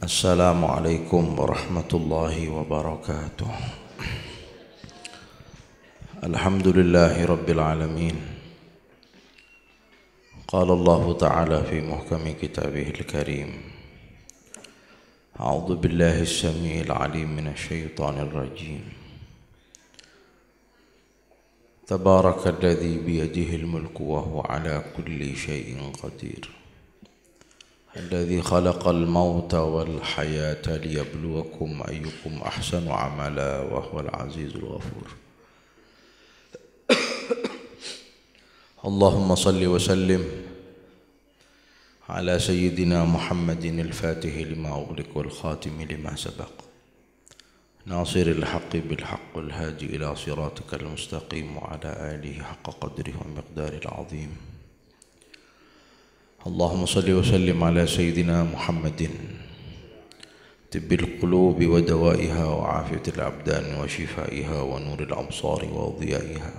Assalamualaikum warahmatullahi wabarakatuh. Alhamdulillahi rabbil alamin. Qala Allah Ta'ala fi muhkami kitabihil karim. A'udzu billahi as-sami'il 'alim minasy syaithanir rajim. Tabarakalladzi biyadihil mulku wa huwa 'ala kulli syai'in qadir. الذي خلق الموت والحياة ليبلوكم أيكم أحسن عملا وهو العزيز الغفور. اللهم صل وسلم على سيدنا محمد الفاتح لما أغلق والخاتم لما سبق ناصر الحق بالحق والهادي إلى صراطك المستقيم وعلى آله حق قدره ومقداره العظيم. اللهم صل وسلم على سيدنا محمد طب القلوب ودوائها وعافية الأبدان وشفائها ونور الأبصار وضيائها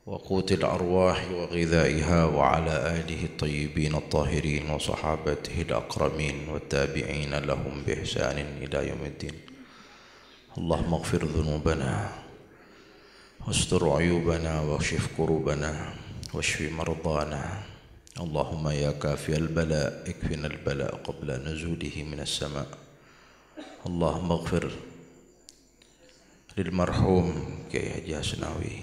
وقوت الأرواح وغذائها وعلى آله الطيبين الطاهرين وصحابته الأكرمين والتابعين لهم بإحسان إلى يوم الدين. اللهم اغفر ذنوبنا واستر عيوبنا واكشف كروبنا واشف مرضانا. اللهم يا كافي البلاء اكفنا البلاء قبل نزوله من السماء. اللهم اغفر للمرحوم كي حجي حسناوي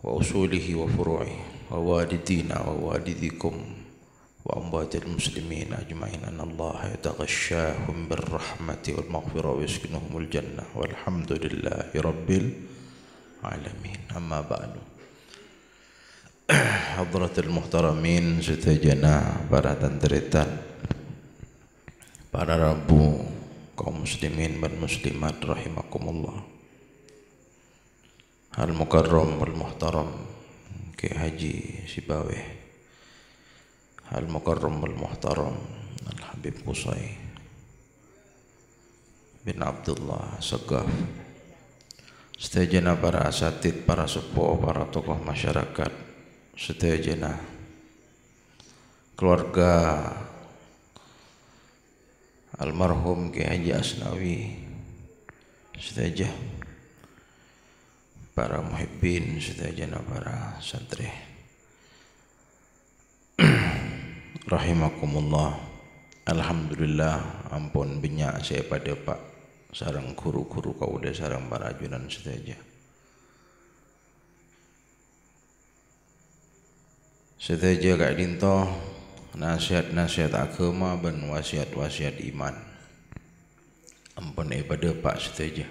وأصوله وفروعه ووالدينا ووالديكم وأموات المسلمين أجمعين أن الله يتغشاهم بالرحمة والمغفرة ويسكنهم الجنة والحمد لله رب العالمين. أما بعد. Hadratul muhtaramin setajana para tantiritan, para rabu kaum muslimin dan muslimat rahimakumullah. Al mukarram wal muhtaram Kiai Haji Sibaweh, al mukarram wal muhtaram Al Habib Qusay bin Abdullah Sagaf, setajana para asatid, para sepuh, para tokoh masyarakat, setajana keluarga almarhum Kiai Haji Asnawi, setajah para muhibbin, setajana para santri rahimakumullah. Alhamdulillah, ampun banyak saya pada Pak sarang guru-guru kauda sarang para ajunan setajah. Seteja kak dinto nasihat-nasihat agama dan wasiat-wasiat iman. Ampun ibadah Pak seteja.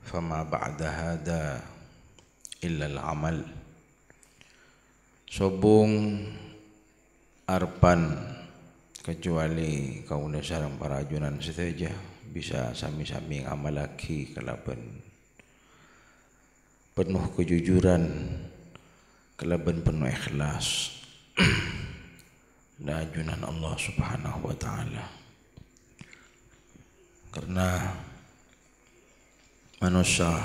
Fama ba'da hada illa al-amal. Sobung arpan kecuali kauna sareng para ajunan seteja bisa sami-sami ngamal lagi kalaban penuh kejujuran, kelaban penuh ikhlas dan ajunan Allah Subhanahu wa taala. Karena manusia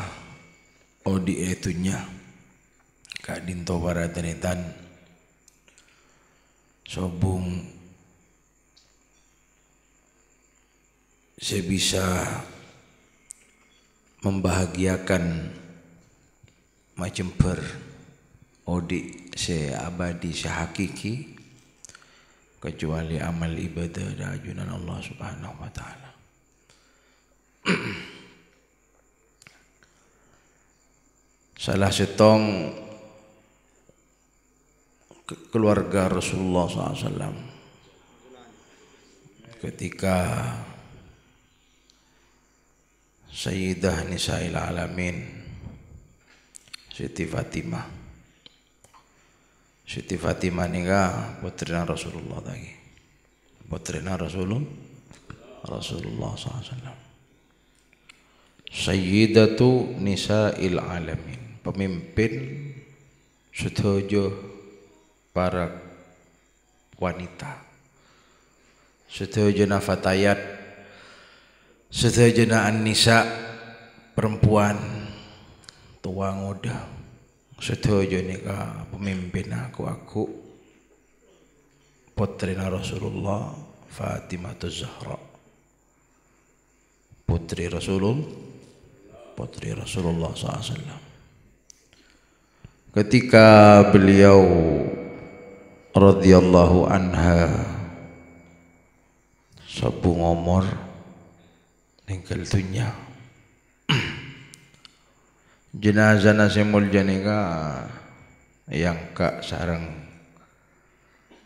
odi etunya kadinto para tenitan sobung sebisa membahagiakan macam per odi se abadi se hakiki kecuali amal ibadah dan ajunan Allah Subhanahu wa taala. Salah setong keluarga Rasulullah SAW ketika Sayyidah Nisa'il Alamin Siti Fatimah nikah putrina Rasulullah lagi. Putrina Rasulullah SAW. Sayyidatu Nisa'il Alamin, pemimpin setuju para wanita. Setuju fatayat, setuju an-nisa, perempuan tua muda. Setuju nikah pemimpin aku putrina Rasulullah Fatimah Zahra, putri Rasulullah SAW. Ketika beliau radhiyallahu anha sabu ngomor ninggal dunya, jenazah nasi mulya nika yang kak sarang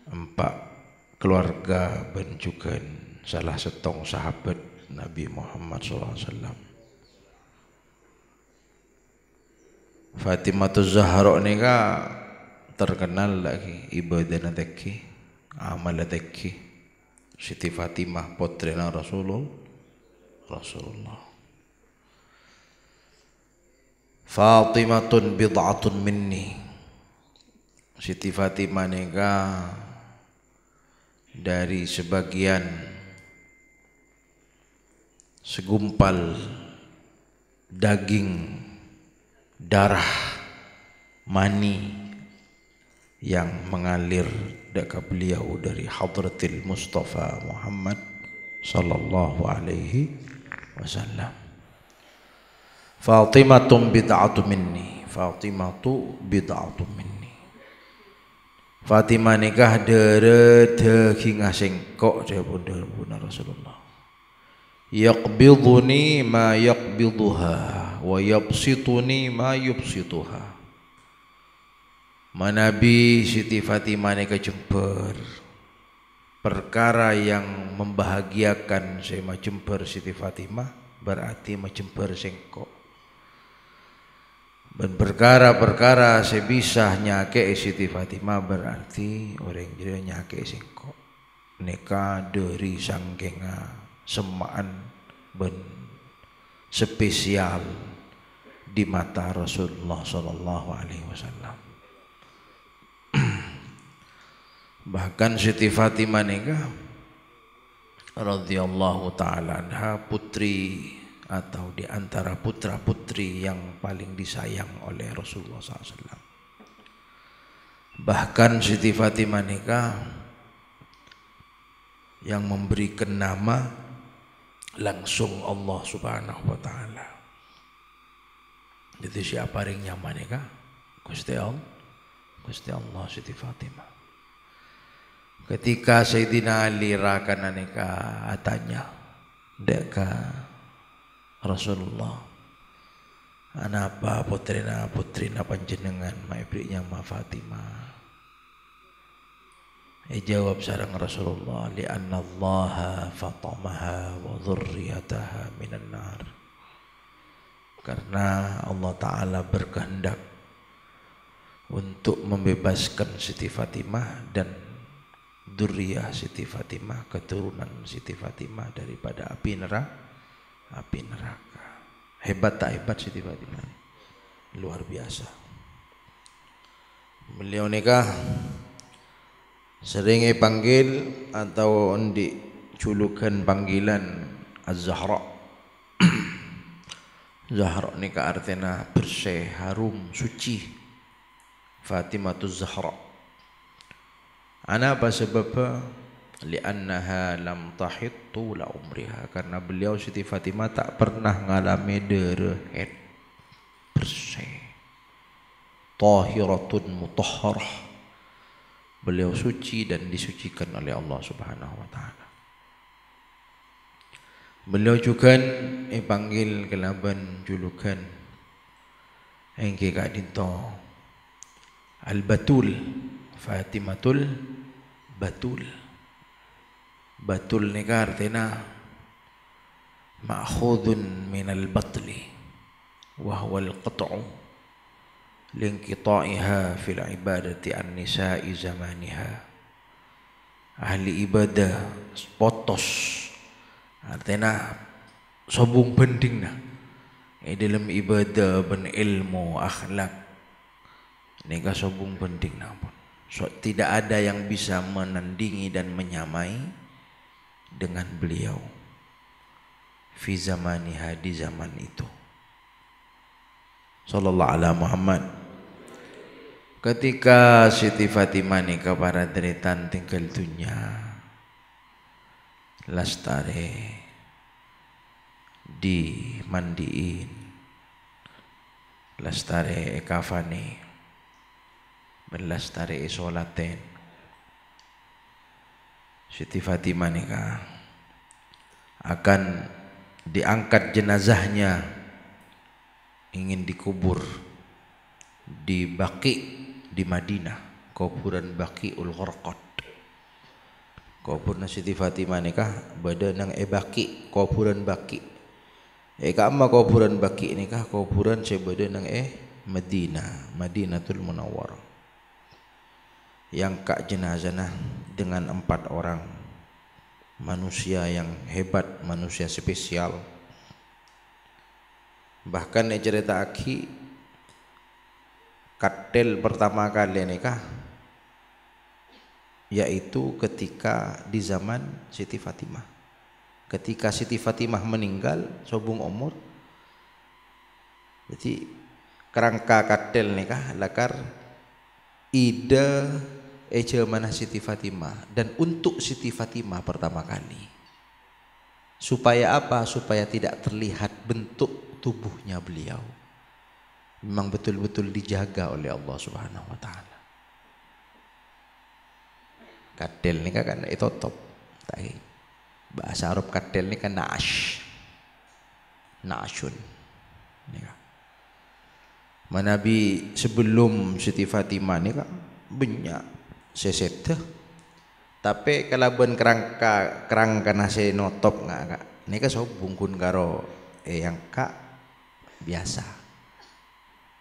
empat keluarga ben juga salah setong sahabat Nabi Muhammad SAW. Fatimah Zahra nika terkenal lagi ibadah teki, amal teki. Siti Fatimah putrina Rasulullah. Fatimatun bid'atun minni. Siti Fatimah nika dari sebagian segumpal daging darah mani yang mengalir dekat beliau dari hadratil Mustafa Muhammad sallallahu alaihi wasallam. Fatimatun bid'atun minni. Fatimatu bid'atun minni. Fatimah nikah daging sengkok dari bunda Rasulullah. Yaqbiduni ma yaqbiduha wa yabsituni ma yubsituha. Manabi Siti Fatimah nikah jember perkara yang membahagiakan saya majember Siti Fatimah berarti majember sengkok. Dan perkara-perkara sebisa nyake Siti Fatimah berarti orang jadi nyake singkok. Neka dari sangkenga semaan ben spesial di mata Rasulullah Sallallahu Alaihi Wasallam. Bahkan Siti Fatimah neka radhiyallahu taala anha putri atau di antara putra-putri yang paling disayang oleh Rasulullah SAW. Bahkan Siti Fatimah nikah yang memberikan nama langsung Allah Subhanahu wa Ta'ala. Itu siapa yang nyaman nikah? Gusti Allah Siti Fatimah. Ketika Sayyidina Ali rakana nikah atanya deka Rasulullah, anapa putrina panjenengan maibrinya ma Fatimah. Jawab sareng Rasulullah, li anna Allah fatamaha wa dzurriyyataha minan nar. Karena Allah Ta'ala berkehendak untuk membebaskan Siti Fatimah dan dzurriyyah Siti Fatimah, keturunan Siti Fatimah daripada api neraka. Hebat tak hebat Siti Fatimah? Luar biasa. Beliau nikah sering panggil atau dijulukan panggilan Az-Zahra. Zahra nikah artinya bersih, harum, suci. Fatimatuz Zahra. Ana apa sebabnya? Li'annaha lam tahid tula umriha, karena beliau Siti Fatimah tak pernah ngalami haid, bersih, tahiratun mutahharah. Beliau suci dan disucikan oleh Allah Subhanahu wa Ta'ala. Beliau juga panggil kelaban julukan engke Kak Dinto Al-Batul, Fatimatul Batul. Batul nikah artinya ma'khudun minal batli wa huwa al-qat'u linqita'iha fil ibadati an-nisa'i zamaniha. Ahli ibadah potos artinya sobung penting nah dalam ibadah ben ilmu akhlak nikah sobung penting nah pun. So, tidak ada yang bisa menandingi dan menyamai dengan beliau fi zamaniha, di zaman itu. Sallallahu ala Muhammad. Ketika Siti Fatimah nikah para deretan tinggal dunia, lastare dimandiin, lastare kafani, belastare solaten. Siti Fatimah nikah akan diangkat jenazahnya, ingin dikubur di Baqi di Madinah, kuburan Baqiul Gharqad. Kuburan Siti Fatimah nikah beda nang Baqi, kuburan Baqi. Kama kuburan Baqi nikah kuburan sebeda nang Madinah, Madinatul Munawwarah. Yang kak jenazahnya dengan 4 orang manusia yang hebat, manusia spesial. Bahkan cerita aki katil pertama kali nikah yaitu ketika di zaman Siti Fatimah. Ketika Siti Fatimah meninggal sobung umur, jadi kerangka katil nikah lakar ide eja mana Siti Fatimah dan untuk Siti Fatimah pertama kali. Supaya apa? Supaya tidak terlihat bentuk tubuhnya beliau. Memang betul-betul dijaga oleh Allah Subhanahu wa taala. Kadel ni kan itu top. Bahasa Arab kadel ni kan na'ash. Na'ashun. Manabi sebelum Siti Fatimah ni kan banyak sesete. Tapi kalau ben kerangka nasi notop ngak ni kan sobungkun karo yang kak biasa.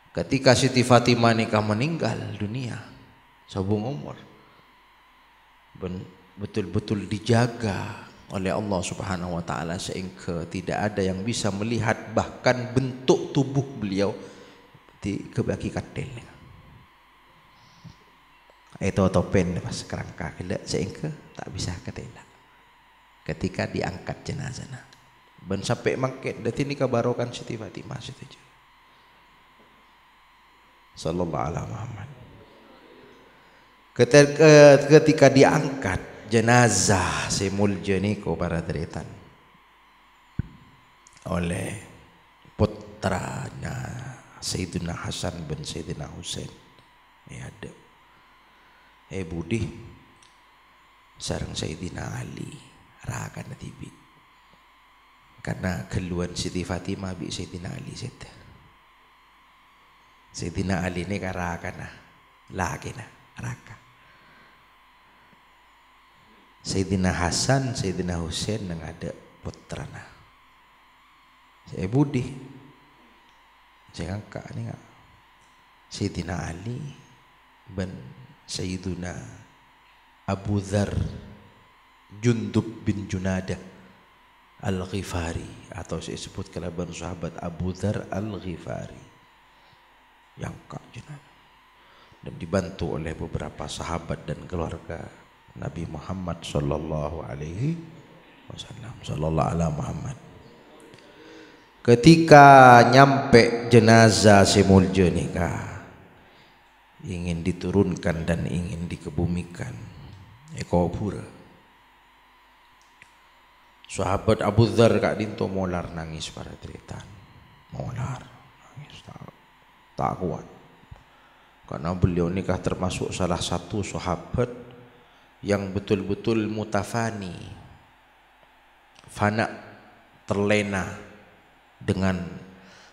Ketika Siti Fatimah nikah meninggal dunia sabung umur, betul-betul dijaga oleh Allah Subhanahu wa taala sehingga tidak ada yang bisa melihat bahkan bentuk tubuh beliau di kebaki katil. Itu topen pas kerangka kelak sehingga tak bisa ketela. Ketika diangkat jenazahnya, ben sampai mangket dati nikah barokan Siti Fatimah situ. Sallallahu alaihi Muhammad. Ketika diangkat jenazah si mulja niko para deretan oleh putranya Sayyidina Hasan bin Sayyidina Husain, ada Budi sareng Sayyidina Ali rakan tibi karena keluhan Siti Fatimah bi Sayyidina Ali seta. Sayyidina Ali ni karakan lagi raka. Sayyidina Hasan, Sayyidina Husain nang ada putrana. Saya Budi, saya angkat ni ngak. Sayyidina Ali bin Sayyidina Abu Dzar Jundub bin Junadah Al-Ghifari, atau saya sebut kalaban sahabat Abu Dzar Al-Ghifari yang kak jenazah dan dibantu oleh beberapa sahabat dan keluarga Nabi Muhammad sallallahu alaihi wasallam. Sallallahu alaihi Muhammad. Ketika nyampe jenazah si mulja nikah ingin diturunkan dan ingin dikebumikan kubur. Sahabat Abu Dzar kak dinto molar nangis pada teritan. Molar nangis tak kuat. Karena beliau nikah termasuk salah satu sahabat yang betul-betul mutafani, fana, terlena dengan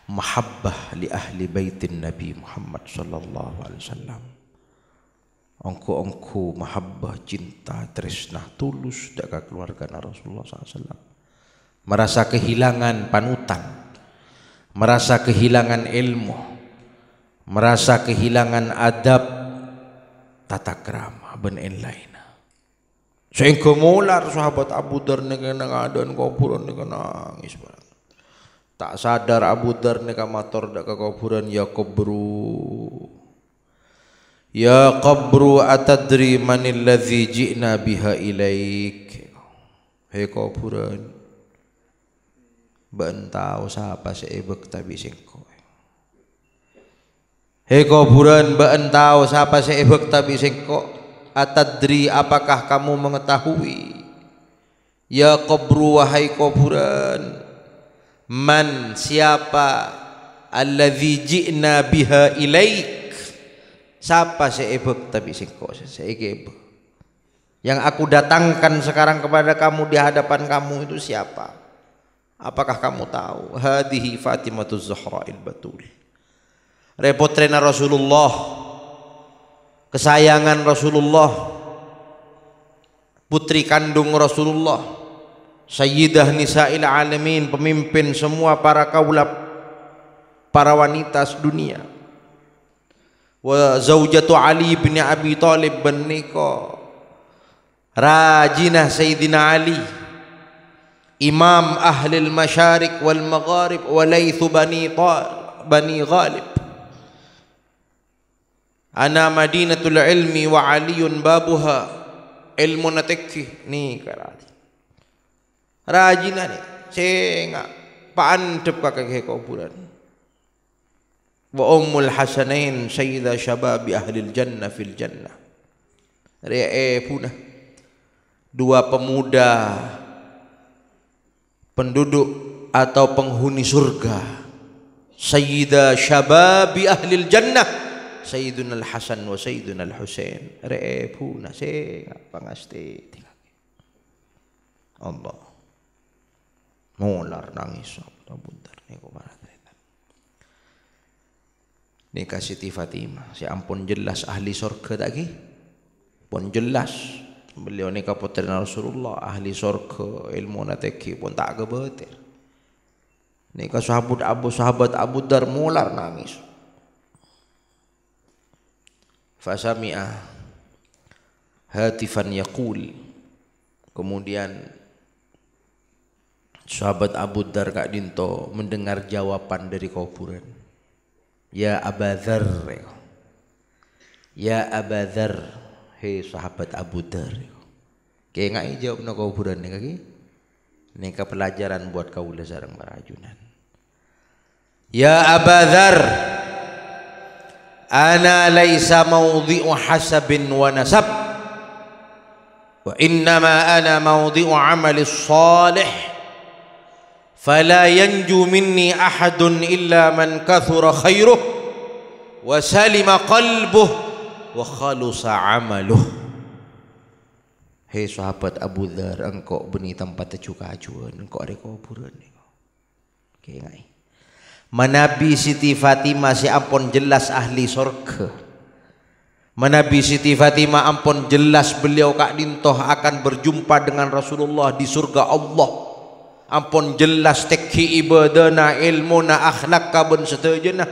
mahabbah li ahli baitin Nabi Muhammad sallallahu alaihi wasallam. Ongko mahabbah, cinta, tresnah tulus dekat keluarga Rasulullah SAW. Merasa kehilangan panutan, merasa kehilangan ilmu, merasa kehilangan adab, tata krama ben lain. Sehingga mular sahabat Abu Dzar dengan ngadon kuburan dengan nangis. Tak sadar Abu Dzar dengan matur dak ke kuburan, ya qabru atadri manil ladzi ji'na biha ilaik. Hei kuburan, ben tahu siapa seebek tabi singko. Hei kuburan beentau siapa seebek tapi sengko atadri apakah kamu mengetahui ya kubru wahai kuburan man siapa alladzi ji'na biha ilaik siapa seebek tapi sengko seebek yang aku datangkan sekarang kepada kamu di hadapan kamu itu siapa? Apakah kamu tahu? Hadihi Fatimatuz Zahra al-Batul. Repotrena Rasulullah, kesayangan Rasulullah, putri kandung Rasulullah, Sayyidah Nisa'il Alamin, pemimpin semua para kaula, para wanita dunia. Wa zaujatu Ali bin Abi Thalib bin Niko, Rajinah Sayyidina Ali, Imam Ahlil Masyarik wal Magharib, wa Laythu Bani Ghalib. Ana Madinatul Ilmi wa Aliyun babuha, ilmu natekki ni karati. Rajinah ni, saya paantep kakek kuburan. Wa Ummul Hasanain Sayyidah Syababi Ahlil Jannah fil Jannah. Punah dua pemuda penduduk atau penghuni surga, Sayyidah Syababi Ahlil Jannah, Sayyiduna Al-Hasan wa Sayyiduna Al-Husain. Repuna sega pangasti Allah molar nangis bentar niku maraten nikah Siti Fatimah si ampun jelas ahli surga lagi pun jelas beliau nikah putri Rasulullah ahli surga ilmu nateki pun tak kebetir nikah sahabat Abu Dar molar nangis. Fasami'a hatifan yaqul, kemudian sahabat Abu Dar Kak Dinto mendengar jawaban dari kuburan. Ya Abadzar, ya Abadzar, hei sahabat Abu Dar. Kayak nggak jawab na kuburan nih kaki? Ini ke pelajaran buat kau sareng para ajunan. Ya Abadzar, ana laisa mawdhi'u hasabin wa nasab wa innama ana mawdhi'u amali salih fala yanju minni ahadun illa man kathura khairuh wa salima qalbuh wa khalusa amaluh. Hei sahabat Abu Dzar, engkau beni tempat tejuka-ajuan engkau ada kuburan oke ngai Manabi Siti Fatimah si ampun jelas ahli surga. Manabi Siti Fatimah ampun jelas beliau Kak Dintoh akan berjumpa dengan Rasulullah di surga Allah. Ampun jelas tekhi ibadana ilmuna akhlak kabun setajana.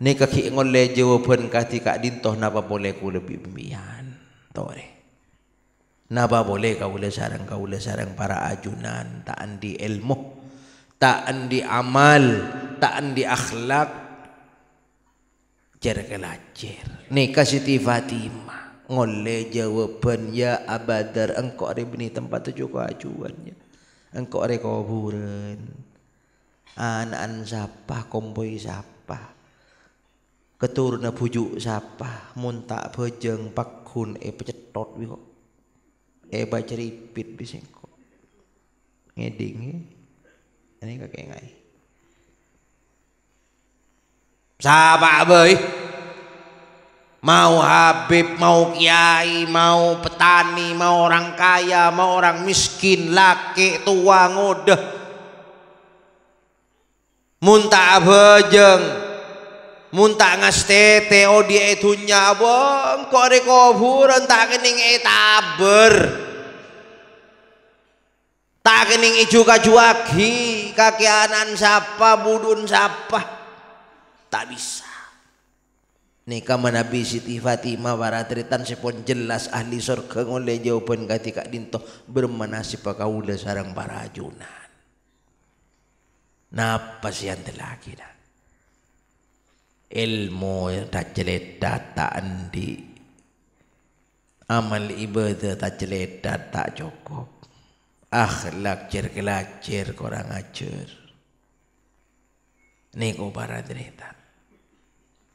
Ni kaki ngole jawaban kati Kak Dintoh napa boleh ku lebih pembian. Tore. Napa boleh kau sarang para ajunan tak andi ilmu. Tak andi amal, tak andi akhlak, jer-gelajer. Nikah Siti Fatimah ngole jawaban ya Abadzar, engkau ada beni tempat tujuh keajuannya, engkau ada kuburan, anak siapa, kompoi siapa, keturunan bujuk siapa, muntak bejeng pakun pecetot wiko, baca ripit bisengko, ngeding. Ini kakek ngai. Sahabat boy, mau Habib, mau kiai, mau petani, mau orang kaya, mau orang miskin, laki tua ngudeh, muntah bejeng, muntah ngastete, odi etunya bang, kok ada kuburan tak kening taber. Tak kening ijo kajuagi kakianan siapa budun siapa tak bisa. Nikah Nabi Siti Fatimah para teritan sepon jelas ahli surga ngoleh jawaban kati Kak Dintoh bermanasib kaula sarang para ajunan. Napa sih ante lagi dah? Ilmu tak jeledat tak andi, amal ibadah tak jeledat tak cukup. Akhlak jer-gelajer kurang ajar. Niku para teritan.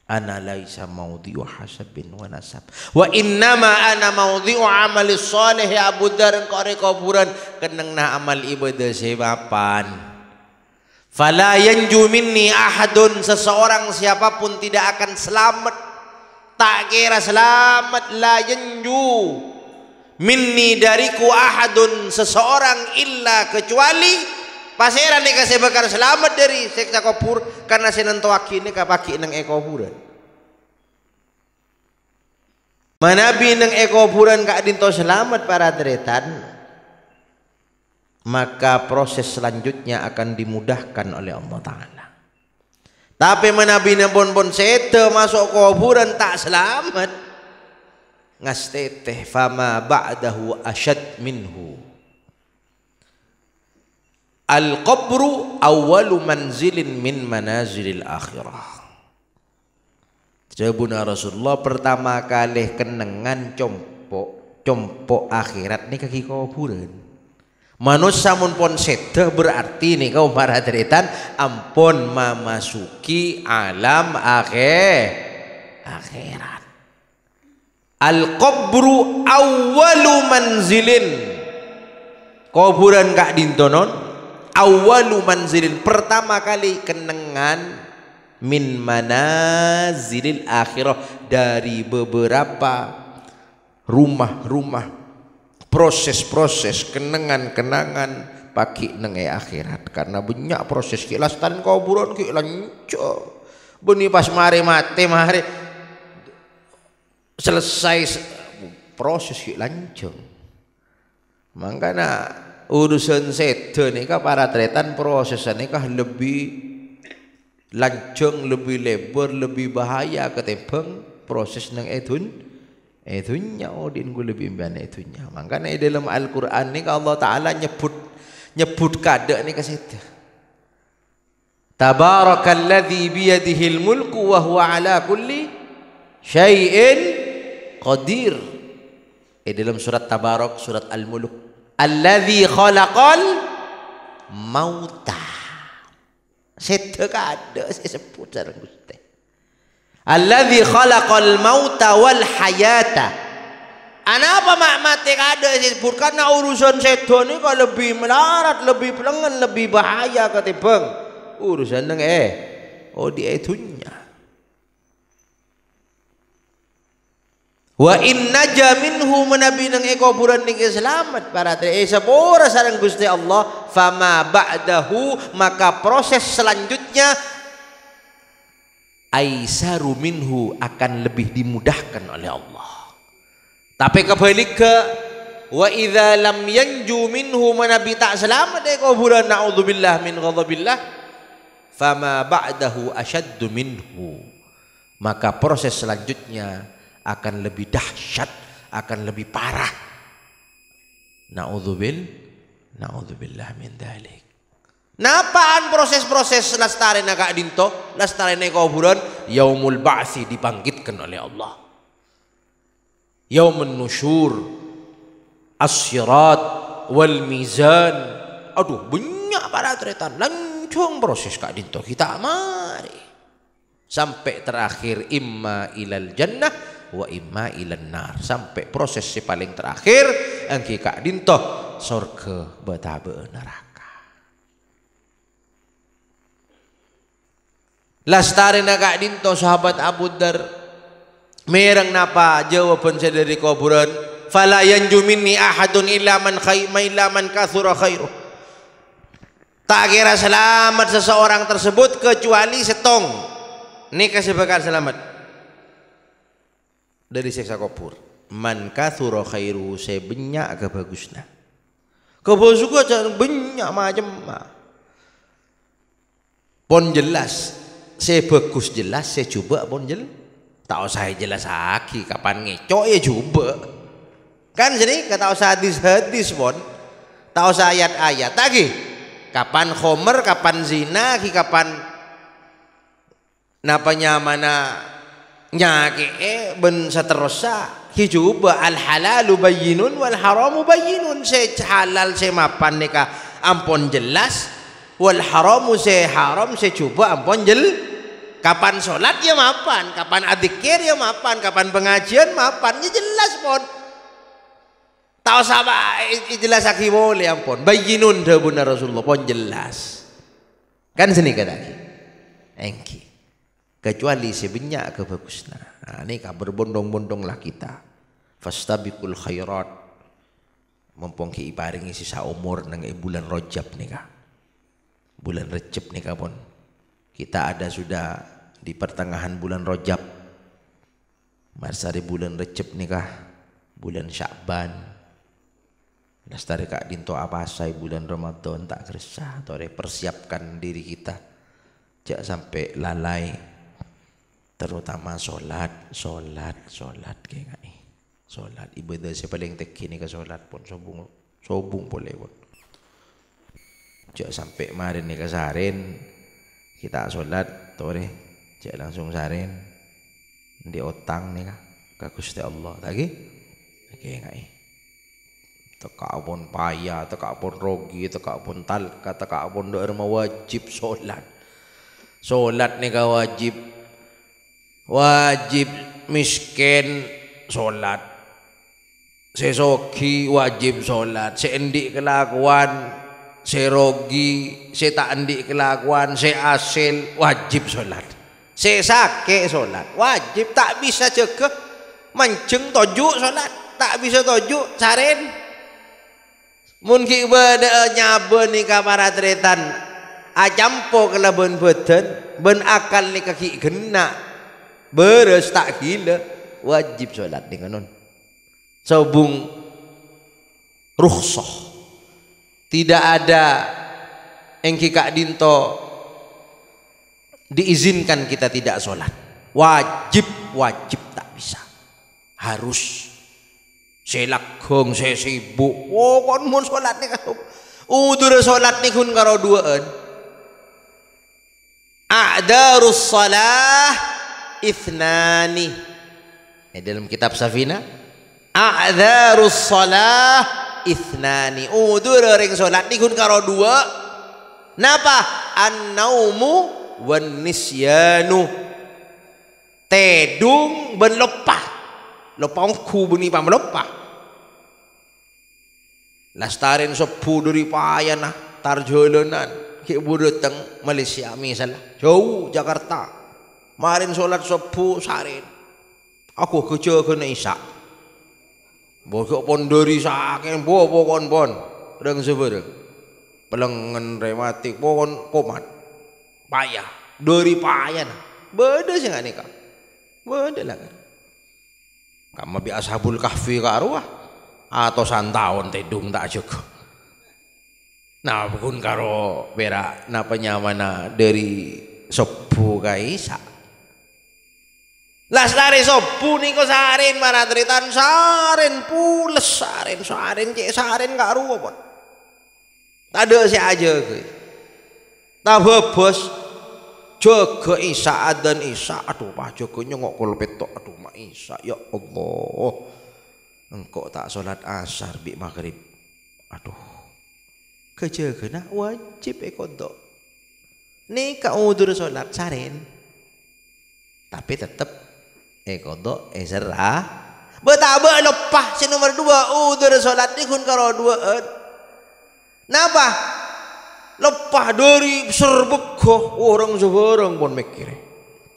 ana laisa maudhi'u hasabin wa nasab wa innama ana maudhi'u amali shalih Abu Dar kore kuburan kenengna amal ibadah sebapan fala yanju minni ahadun seseorang siapapun tidak akan selamat tak kira selamat la yanju minni dariku ahadun seseorang illa kecuali paseran nika saya bakal selamat dari siksa kubur karena saya nentuaki nika paki nang kuburan. Manabi nang kuburan kak dinto selamat para deretan, maka proses selanjutnya akan dimudahkan oleh Allah Taala. Tapi manabi nang pon sete masuk kuburan tak selamat, ngasteteh fama ba'dahu asyad minhu. Al-qabru awwalu manzilin min manazilil akhirah. Jabuna Rasulullah pertama kali kenengan compok akhirat ni kaki kuburan. Manusia mun pon sete berarti nih kau para deretan ampun memasuki alam akhirat. Al-qabru awwalu manzilin. Kuburan kak dintonon awwalu manzilin pertama kali kenengan min manazilil akhirah dari beberapa rumah-rumah proses-proses kenangan-kenangan paki neng akhirat karena banyak proses kilas tan kuburan ki lanco beni pas mari mati mari selesai proses ki lanco mangkana urusan sedo nikah para tretan prosesnya nikah lebih lancung, lebih lebar, lebih bahaya ketimbang proses nang edunnya odin gue lebih imban edunnya. Makanya dalam Al-Qur'an nih Allah Taala nyebut kada nih kesedo. Tabarakalladzi biyadihil mulku wa huwa ala kulli syai'in qadir. Dalam surat Tabarak, surat Al-Mulk. Alladzi khalaqal mauta. Sedo kada saya sebut sareng Gusti. Alladzi khalaqal mauta wal hayata. Anapa mak mati kada saya sebut karena urusan sedo ni kalau lebih melarat, lebih pelengan, lebih bahaya ketimbang urusan nang di etunya. Wa inna jaminhu menabi nang kuburan niki selamat para sepura sareng Gusti Allah fama ba'dahu maka proses selanjutnya aisaru minhu akan lebih dimudahkan oleh Allah. Tapi kebalik ke wa idza lam yanju minhu menabi tak selamat dari kuburan naudzubillah min ghadabillah fama ba'dahu asyaddu minhu maka proses selanjutnya akan lebih dahsyat, akan lebih parah. Naudzubillah min dzalik. Napaan proses-proses lastare naga dinto, lastare ne kuburan, yaumul ba'tsi dibangkitkan oleh Allah. Yaumun nusyur, as-sirat wal mizan. Aduh, banyak para tretan lancung proses kak dinto kita mari. Sampai terakhir imma ilal jannah wa imma ilan nar sampai proses si paling terakhir angki kak dinto surga betabe neraka. Lastari na kak dinto sahabat Abu Dar merang napa jawaban saya dari kuburan fala yanju minni ahadun illa man kathura khairuh. Tak kira selamat seseorang tersebut kecuali setong ini kasih bakal selamat dari siksa kubur. Man kathura khairu saya banyak kebagusnya. Kebagus juga jangan banyak macam. Pon jelas, saya bagus jelas saya coba pon jelas. Tak usah jelas lagi kapan ngecok ya coba. Kan jadi kata usah hadis pon. Tak usah ayat-ayat lagi. Kapan khomer, kapan zina, kapan napanya mana nyake ben seterusnya hijuba al halalu bayyinun wal haramu bayyinun se halal se mapan nikah ampun jelas wal haramu se haram se coba ampun Kapan sholat ya mapan, kapan adzikir ya mapan, kapan pengajian mapan, ya jelas pun. Tahu sama jelas aki boleh ampun. Bayinun debuna Rasulullah pun jelas. Kan seni kata aki. Engki. Kecuali sebenyak kebagusna. Nah, ini kah berbondong-bondong lah kita. Fastabiqul khairat. Mumpung ki iparingi sisa umur nang bulan Rajab nih kah. Bulan Rajab nih kah pun. Kita ada sudah di pertengahan bulan Rajab. Masa di bulan Rajab nih kah. Bulan Sya'ban. Lestari kak dinto apa say bulan Ramadan tak kersa. Atau persiapkan diri kita. Jangan sampai lalai. Terutama sholat kayak gini. Sholat ibadah saya paling teki nih ke sholat pun sobung boleh pun. Jangan sampai kemarin nih ke sarin. Kita sholat, tore, cek langsung sarin di otang nih kak Gusti Allah lagi, oke nggak? Teka pun payah, teka pun rogi, teka pun talka, teka pun doa wajib sholat. Sholat nih kak wajib miskin sholat, sesoki wajib sholat, seendik kelakuan. Saya rogi, saya tak andik kelakuan, saya asil wajib sholat. Saya sakit sholat wajib, tak bisa cegah mancing tojuk sholat, tak bisa tojuk caren. Mungkin beda nyaben ni kamar tretan, acampo kelaban beten, ben akal ni kaki kena, beres tak gila, wajib sholat dengan non. Sobung rukhsah. Tidak ada yang kikak dinto diizinkan kita tidak sholat. Wajib tak bisa. Harus. Saya lakong, saya sibuk. Oh, kon mun sholat ni kau. Udur sholat ni kun karo duaan. A'darus salah ithnani. Dalam kitab Safina. A'darus salah ithnani. Udur ring salat ni kun karo dua. Napa? An-naumu wan nisyanu. Tedung ben lopah. Lopah ku beni pam lopah. Lastarin sepu dari payana tarjolonan ki budeteng Malaysia misalnya. Jauh Jakarta. Marin salat sepu sarin. Aku kerja kena isya. Bokok pon dari saking pon reng sebereng pelengan rematik pon komat payah dari payah nah beda sih nggak nikah beda lah kan kamu bi ashabul kahfi karuah atau santaun tedung tak cukup nah bukan karo berak napa nyamana dari sepu kaisa. Las lari sopu nih kok sarin mana teritan sarin pules sarin cek sarin gak rupa pun. Tada si aja ke. Tabah bos jaga isya dan isya. Aduh pak jaga nyongok kol petok. Aduh mak isya ya Allah. Engkau tak sholat asar bi maghrib. Aduh kejaga nak wajib ekodok. Nih kau udah sholat sarin. Tapi tetap kodok serah betapa lepah si nomor dua udah sholat ni kun karo duaan napa lepah dari serbuk orang sebarang pun mikir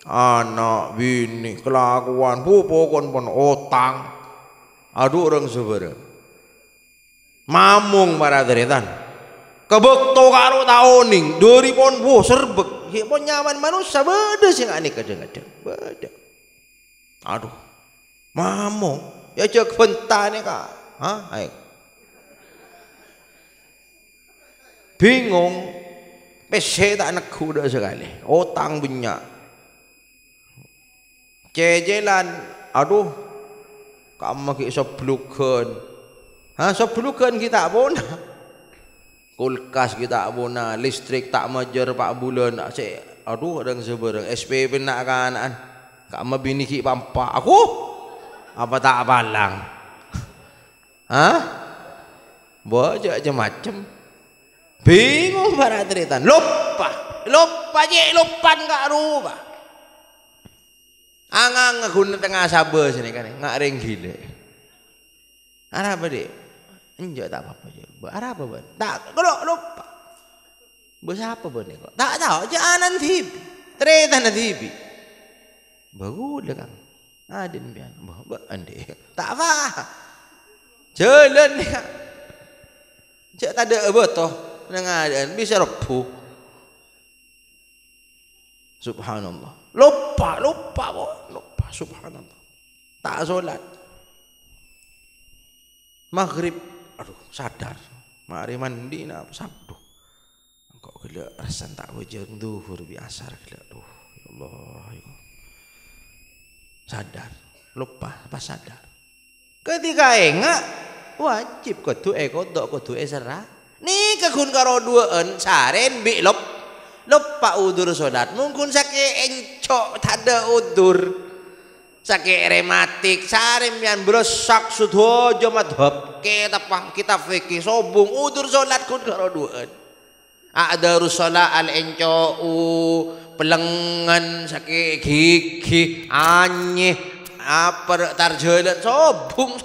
anak bini kelakuan pupukon pun otang aduh orang sebarang mamung para deretan kebekto karo taoning dari pon serbuk pon nyaman manusia beda sih nggak nih kadang-kadang beda. Aduh, mamong, ya cek pentane kak, ayo. Bingung, pese tak nak kuda sekali, otang banyak, cejelan, aduh, kamu kita seblukan, seblukan kita bona, kulkas kita bona, listrik tak majar pak bulan, aduh ada seberang, SPP nak kanan. Kamu bini ki pampa aku apa tak balang baca aja macam bingung para teritan lupa je lupan gak rupa Angang ngeguna tengah sabar sini kan, nggak ring gile. Arah apa deh? Enggak tak apa-apa je. Arah apa ban? Tak, kalau lupa. Bos apa ban ni kok? Tak tahu, jangan TV. Terita TV. Bagus dah kan. Ada ni biar. Bah, ande. Tak apa. Jalan ni. Cak tak ada betul. Nengadaan bisa repuh. Subhanallah. Lupa subhanallah. Tak solat. Maghrib, aduh sadar. Mari mandi nak sabdu. Kok gila rasan tak wajeng zuhur biasa gila. Aduh ya Allah. Ya Allah. Sadar, lupa pas sadar. Ketika enggak wajib kudu kodok kudu serah. Ni kegun karo duaan saren bi lupa udur solat. Mungkin sakit encok tak ada udur. Sakit rematik sarem yang berosak sudah madhab kita fikih sobung udur solat kun karo duaan. Ada rusola al encok pelengan sakit gigi anyeh apa tarjalan sobung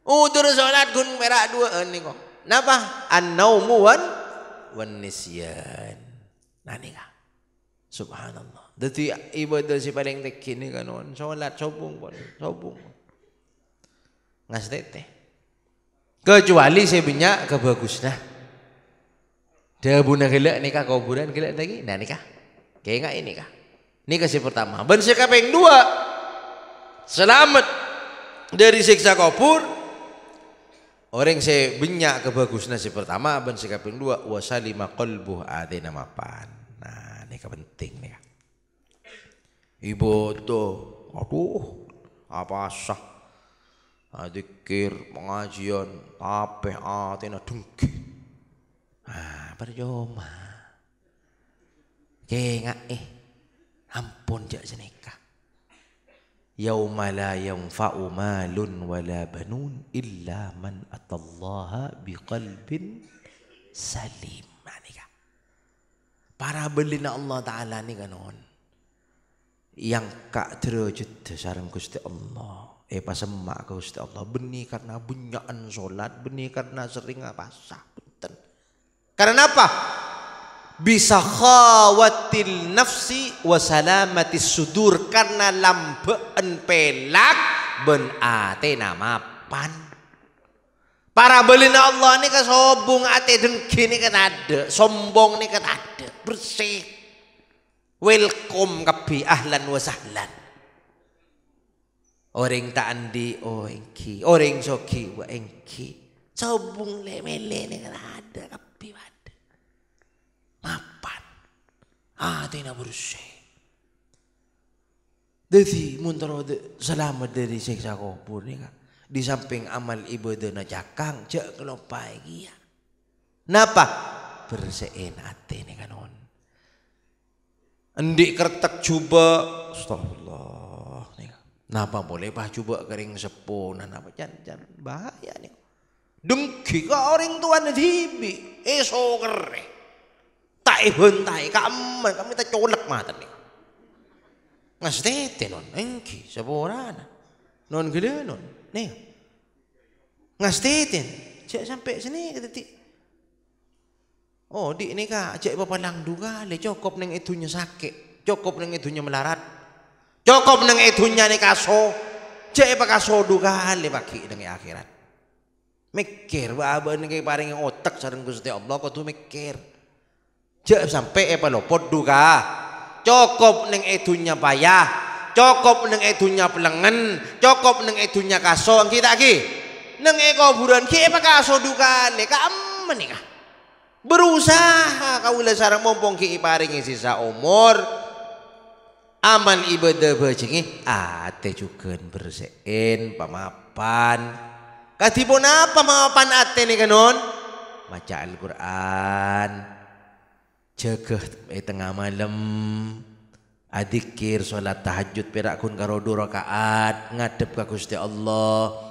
udur solat kun merak duaan ni kok. Napa? An-naumu wan nisyan. Nah ni kah. Subhanallah. Jadi ibadah si paling tekin ni kan on solat sobung. Ngas tete. Kecuali saya banyak kebagus nah. Dia buna gelak nikah kuburan gelak lagi. Nah nikah. Kayak enggak ini kah? Nikah si pertama. Ben si kaping dua. Selamat dari siksa kubur. Orang saya banyak kebagusnya si pertama ben si kaping dua wasalima qalbuh adina mapan. Nah, ini penting nih. Ibadah, aduh, apa sah? Zikir, pengajian, tapeh atina dengki. Ah, percuma. Kengak ampun jak senikah. Yauma la yanfa'u malun wala banun illa man atallaha biqalbin salim. Manika. Para belina Allah Ta'ala ni kanon. Yang kak derajat sareng Gusti Allah. Pasemak ke Gusti Allah. Benih karena bunyaan solat, benih karena sering pasah. Benten. Karena apa? Bisa khawatil nafsi wa salamatis sudur karena lambeen pelak ben ate namapan. Para belina Allah ni kan sobong ate dengki ni kan ada, sombong ni kan ada, bersih. Welcome kapi ahlan wa sahlan. Orang tak andi oh engki, orang soki wa engki. Sobong lemele ni kan ada kapi ada. Mapan. Ate na bersih. Jadi muntara selamat dari siksa kubur ni kan. Di samping amal ibadah na cakang cak kelopai dia. Napa? Bersihin ate ni kanon. Endik kertek cuba, astagfirullah. Napa boleh bah cuba kering sepunan apa jangan bahaya ni. Dengki ka orang tuan dibi, eso kere. Tak bentai kaman kami tak colek mata ni. Ngastete non, engki seborana. Non gede non, nih. Ngastete, cek sampai sini kata ti. Oh, di ini kak, cek papalang duga, le cukup neng itunya sakit, cukup neng itunya melarat, cukup neng itunya nih kaso, cek apa kaso duga le baki dengan akhirat. Mikir, bahwa neng paling otak sareng Gusti Allah, kau tuh mikir, cek sampai apa lopot duga, cukup neng itunya payah, cukup neng itunya pelengan, cukup neng itunya kaso, kita lagi, neng kuburan, cek apa kaso duga le, kamu nih kak. Berusaha kau lah sarang mumpung ki paringi sisa umur amal ibadah bacengi ate juga bersihin pamapan katipun apa pamapan ate ni kanon baca Al-Quran jaga tengah malam adikir salat tahajud pirakun karo 2 rakaat ngadep ka Gusti Allah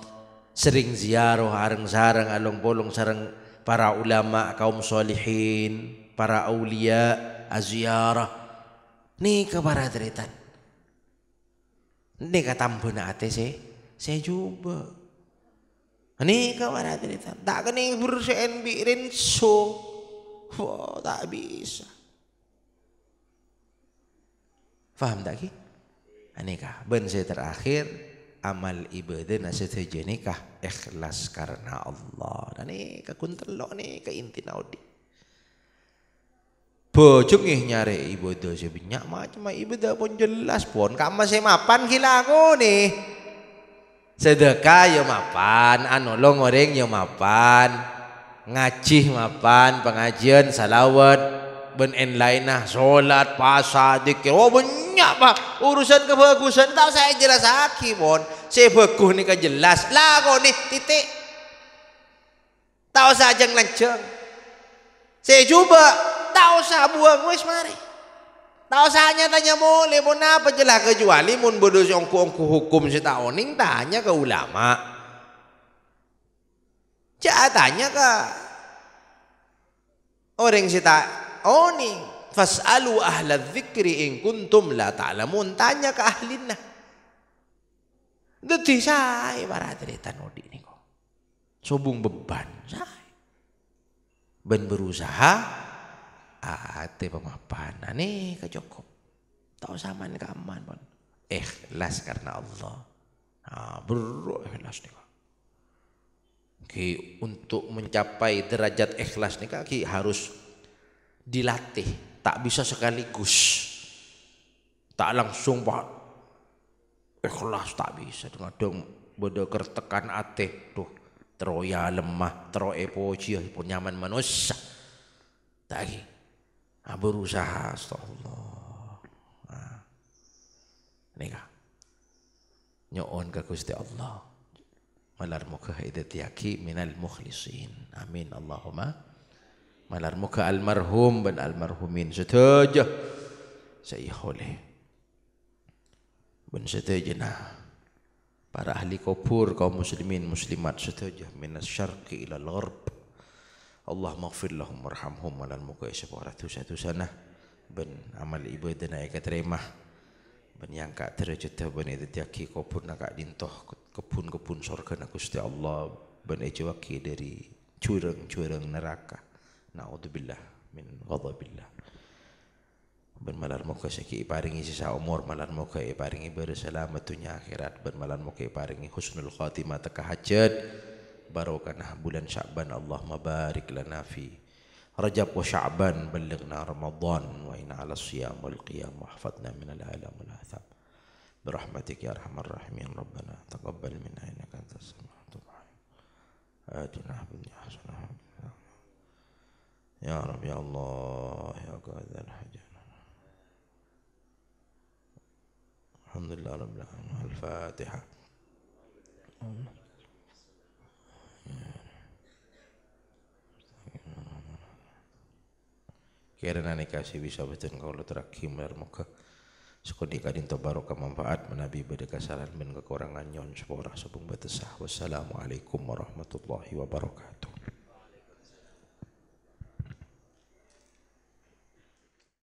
sering ziarah areng-sareng alung bolong sareng para ulama kaum solihin, para aulia, aziarah. Ni kepada teritan. Ini kata mbuna ate saya coba. Ini kamar ate tak kena berusaha bikin so. Wah, tak bisa. Faham tak ki? Anikah ben saya terakhir amal ibadah setuju nikah ikhlas karena Allah. Dan ini kakuntelok nih ke inti naudi. Bojong nyari ibadah sebanyak macam ibadah pun jelas pun. Kamu saya mapan gila aku nih. Sedekah ya mapan, anolong orang ya mapan, ngaji mapan, pengajian salawat. Ben lainah solat puasa zikir oh banyak pak urusan kebagusan tak saya jelas aki pun saya bagus nih jelas lah kau nih titik tak usah ajang lanceng saya coba tak usah buang wis mari tak usah hanya tanya boleh pun apa jelas kecuali mun bodoh ongku hukum saya tak oning tanya ke ulama jangan tanya ke orang saya tak oni fas'alu ahla dzikri in kuntum la ta'lamun tanya ke ahlinna dadi saya para cerita nodi niku sobung beban saya ben berusaha ate pemapanan nih kecukup tau saman kaman pun ikhlas karena Allah ikhlas niku ki untuk mencapai derajat ikhlas niku ki harus dilatih, tak bisa sekaligus, tak langsung pak ikhlas tak bisa. Kadang bodoh kertekan ate tuh teroya lemah, teroe poci pun nyaman manusia. Tak berusaha, astagfirullah. Nika nyoon ke Gusti Allah. Malar muka hidayati minal mukhlisin. Amin Allahumma. Malar muka almarhum dan almarhumin setuju saya oleh ben setuju nah para ahli kubur kaum muslimin muslimat setuju minas syarqi ila al-gharb Allah maghfir lahum warhamhum malar muka separatu satu sana ben amal ibadah naik terima ben yang kak derajat ben itu kubur nak dintoh kebun-kebun surga nak Gusti Allah ben ejawaki dari curang-curang neraka. Na'udzubillah min ghadabillah. Ben malar muka seki paringi sisa umur malar muka paringi berselamat dunia akhirat ben malar muka paringi husnul khatimah takahajat barokah bulan Sya'ban Allahumma barik lana fi Rajab wa Sya'ban ballighna Ramadan wa inna ala siyam wal qiyam wa hafadna min al-alam wal atham birahmatik ya arhamar rahimin rabbana taqabbal minna innaka antas sami'ut du'a atina dunya hasanah ya Rabbi ya Allah ya Qadar hajat alhamdulillah rabbil alamin al-fatihah kirana nikasi bisa betul kalau terakhir muka sekodi kadin tabaraka manfaat menabi beda kesalahan dan kekurangan nyon sepora sebung batasah wassalamualaikum warahmatullahi wabarakatuh.